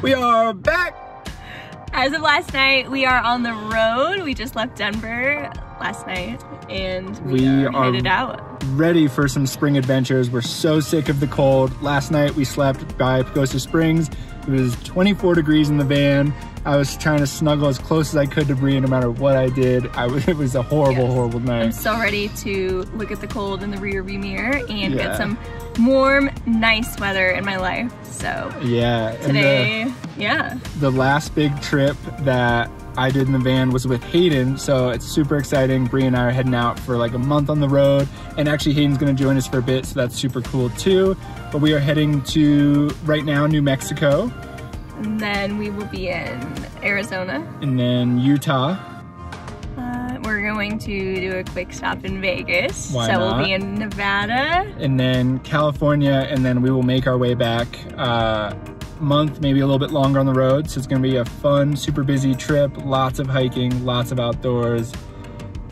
We are back! As of last night, we are on the road. We just left Denver last night and we are headed out. Ready for some spring adventures. We're so sick of the cold. Last night we slept by Pagosa Springs. It was 24 degrees in the van. I was trying to snuggle as close as I could to Bri no matter what I did. It was a horrible night. I'm so ready to look at the cold in the rear view mirror and get some warm, nice weather in my life. So yeah, today, the last big trip that I did in the van was with Hayden, so it's super exciting. Bri and I are heading out for like a month on the road, and actually Hayden's gonna join us for a bit, so that's super cool too. But we are heading to, right now, New Mexico. And then we will be in Arizona. And then Utah. We're going to do a quick stop in Vegas. Why so not? We'll be in Nevada. And then California, and then we will make our way back month, maybe a little bit longer on the road. So it's gonna be a fun, super busy trip, lots of hiking, lots of outdoors.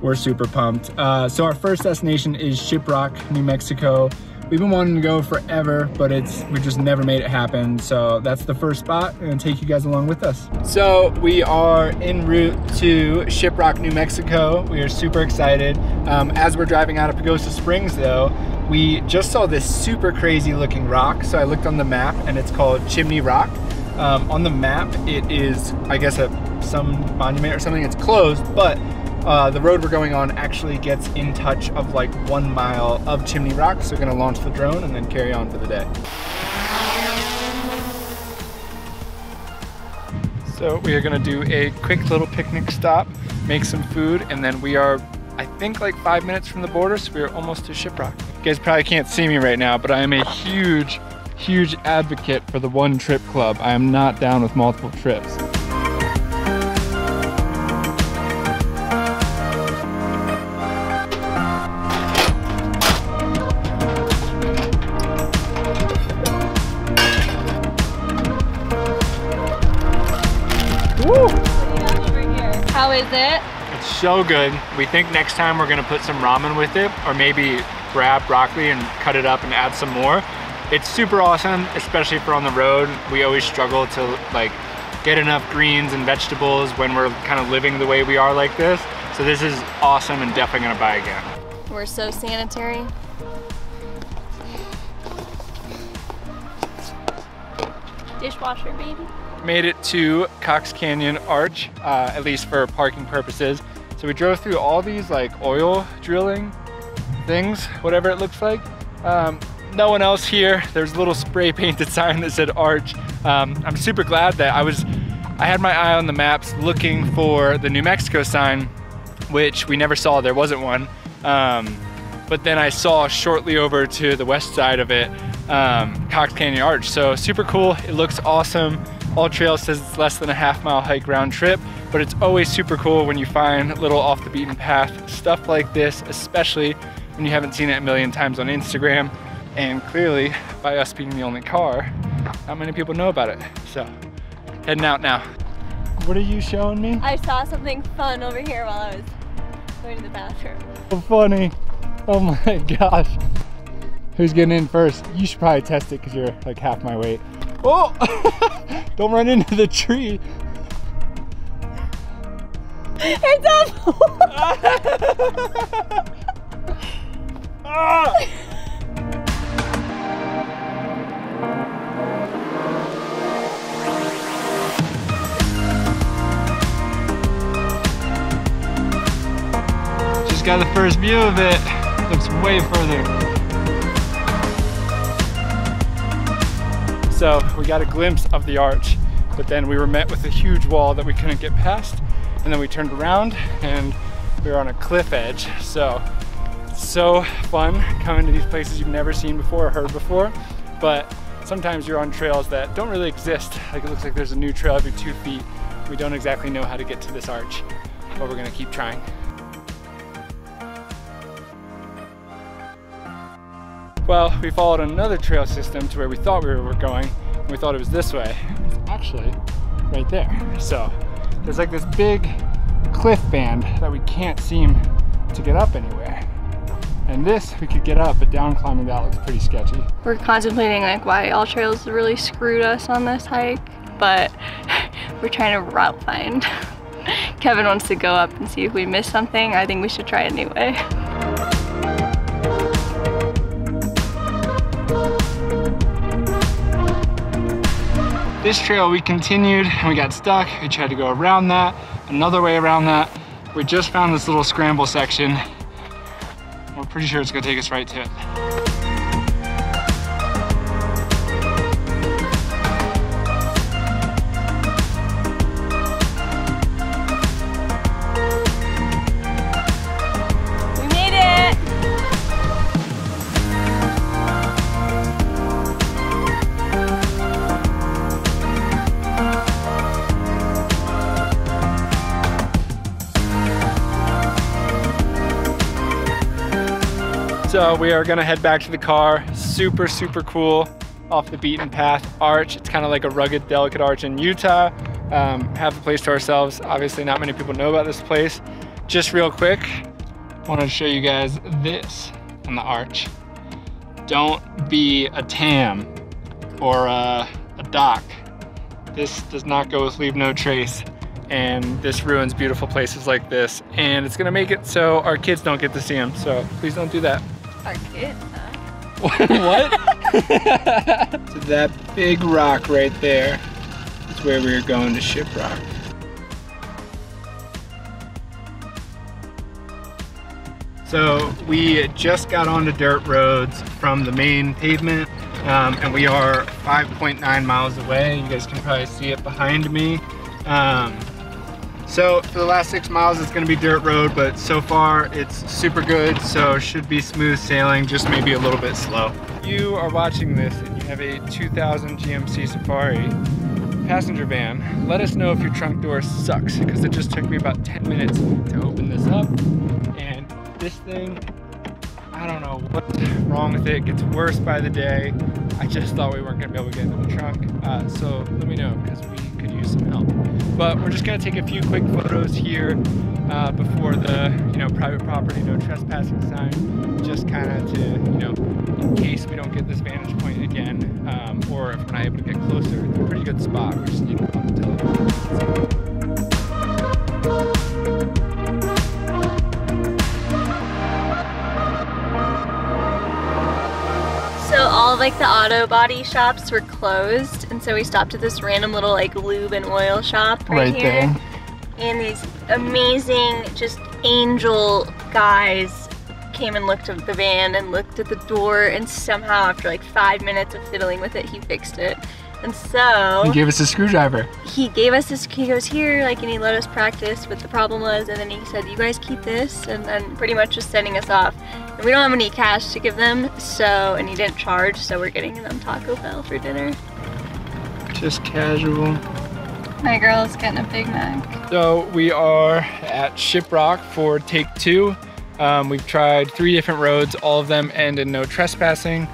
We're super pumped. So our first destination is Shiprock, New Mexico. We've been wanting to go forever, but we just never made it happen. So that's the first spot. I'm gonna take you guys along with us. So we are en route to Shiprock, New Mexico. We are super excited. As we're driving out of Pagosa Springs though, we just saw this super crazy looking rock. So I looked on the map and it's called Chimney Rock. On the map, it is, I guess, some monument or something. It's closed, but the road we're going on actually gets in touch of like 1 mile of Chimney Rock. So we're gonna launch the drone and then carry on for the day. So we are gonna do a quick little picnic stop, make some food, and then we are, I think, like 5 minutes from the border, so we are almost to Shiprock. You guys probably can't see me right now, but I am a huge advocate for the one trip club. I am not down with multiple trips. How is it? It's so good. We think next time we're gonna put some ramen with it, or maybe grab broccoli and cut it up and add some more. It's super awesome, especially for on the road. We always struggle to like get enough greens and vegetables when we're kind of living the way we are like this. So this is awesome and definitely gonna buy again. We're so sanitary. Dishwasher, baby. Made it to Cox Canyon Arch, at least for parking purposes. So we drove through all these like oil drilling things, whatever it looks like. No one else here. There's a little spray painted sign that said Arch. I'm super glad that I had my eye on the maps looking for the New Mexico sign, which we never saw. There wasn't one. But then I saw shortly over to the west side of it, Cox Canyon Arch. So super cool. It looks awesome. All Trail says it's less than a half-mile hike round trip, but it's always super cool when you find little off the beaten path stuff like this, especially when you haven't seen it a million times on Instagram. And clearly, by us being the only car, not many people know about it. So, heading out now. What are you showing me? I saw something fun over here while I was going to the bathroom. So funny. Oh my gosh. Who's getting in first? You should probably test it because you're like half my weight. Oh! Don't run into the tree. It's up! Ah! Just got the first view of it. Looks way further. So we got a glimpse of the arch, but then we were met with a huge wall that we couldn't get past. And then we turned around and we were on a cliff edge. So it's so fun coming to these places you've never seen before or heard before. But sometimes you're on trails that don't really exist. Like it looks like there's a new trail every 2 feet. We don't exactly know how to get to this arch, but we're gonna keep trying. Well, we followed another trail system to where we thought we were going, and we thought it was this way. It's actually right there. So there's like this big cliff band that we can't seem to get up anywhere. And this we could get up, but down climbing that looks pretty sketchy. We're contemplating like why All Trails really screwed us on this hike. but we're trying to route find. Kevin wants to go up and see if we missed something. I think we should try it anyway. This trail we continued and we got stuck. We tried to go around that, another way around that. We just found this little scramble section. We're pretty sure it's gonna take us right to it. So we are gonna head back to the car. Super, super cool, off the beaten path arch. It's kind of like a rugged, delicate arch in Utah. Have the place to ourselves. Obviously not many people know about this place. Just real quick, wanted to show you guys this on the arch. Don't be a tam or a dock. This does not go with leave no trace. And this ruins beautiful places like this. And it's gonna make it so our kids don't get to see them. So please don't do that. Our kids, huh? What? So that big rock right there is where we were going to Shiprock. So we just got onto dirt roads from the main pavement, and we are 5.9 miles away. You guys can probably see it behind me. So for the last 6 miles, it's gonna be dirt road, but so far it's super good, so should be smooth sailing, just maybe a little bit slow. You are watching this and you have a 2000 GMC Safari passenger van. Let us know if your trunk door sucks, because it just took me about 10 minutes to open this up. And this thing, I don't know what's wrong with it. It gets worse by the day. I just thought we weren't gonna be able to get into the trunk. So let me know, because we could use some help. But we're just gonna take a few quick photos here before the private property, no trespassing sign, just kind of to, in case we don't get this vantage point again, or if we're not able to get closer. It's a pretty good spot. We just need to pump the telephone. So all like the auto body shops were closed, and so we stopped at this random little like lube and oil shop right here. There. And these amazing, just angel guys came and looked at the van and looked at the door, and somehow after like 5 minutes of fiddling with it, he fixed it. And so he gave us a screwdriver. He gave us this, he goes here, like, and he let us practice what the problem was, and then he said, you guys keep this, and then pretty much just sending us off. And we don't have any cash to give them, so, and he didn't charge, so we're getting them Taco Bell for dinner. Just casual. My girl's getting a Big Mac. So we are at Shiprock for take 2. We've tried 3 different roads, all of them end in no trespassing.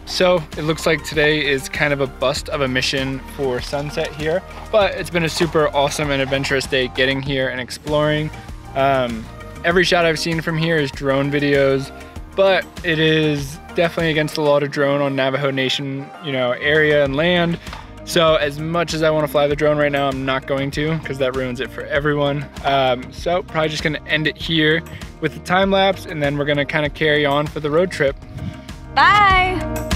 So it looks like today is kind of a bust of a mission for sunset here, but it's been a super awesome and adventurous day getting here and exploring. Every shot I've seen from here is drone videos, but it is definitely against the law to drone on Navajo Nation, area and land. So as much as I want to fly the drone right now, I'm not going to, because that ruins it for everyone. So probably just gonna end it here with the time lapse, and then we're gonna kind of carry on for the road trip. Bye!